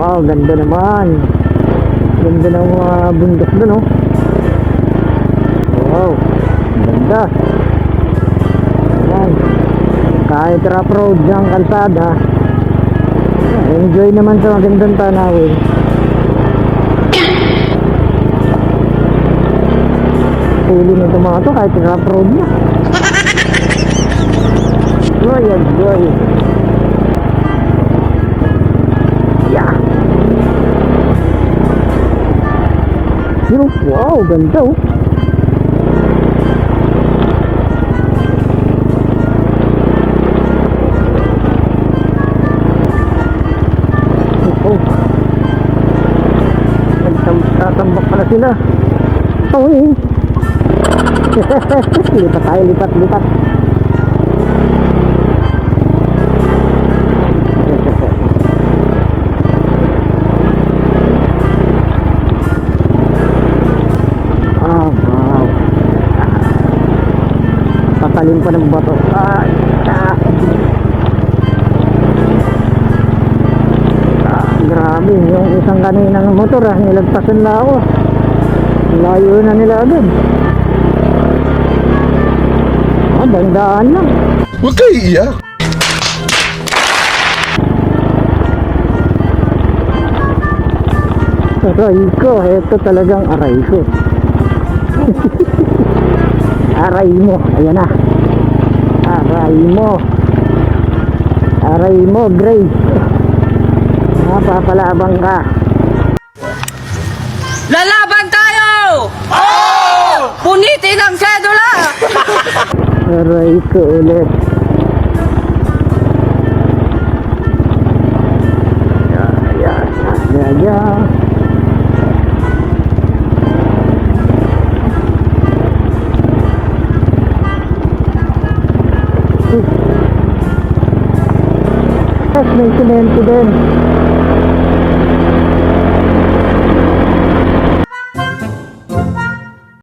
Wow, ganda naman. Ganda ng mga bundok doon, oh. Wow, ganda. Ayan. Kahit rough road diyang kalsada, enjoy naman sa magandang tanawin. Pili nito mga to kahit rough road na. Joy and joy. Yeah. Wow, ganda, oh. Tatambak pala sila. Uy. Lipat tayo, lipat. Wow. Patalim pa ng bato. Grabe, yung isang kaninang motor nilagpasan na ako. Layo na nila agad. Dandaan lang. Huwag kayo iiyak. Aray ko, ito talagang aray ko. Aray mo, ayan na. Aray mo, Grace. Napapalabang ka. Lalaban tayo! Oh! Punitin ang sedula! Aray ko ulit. Yeah. May simento din.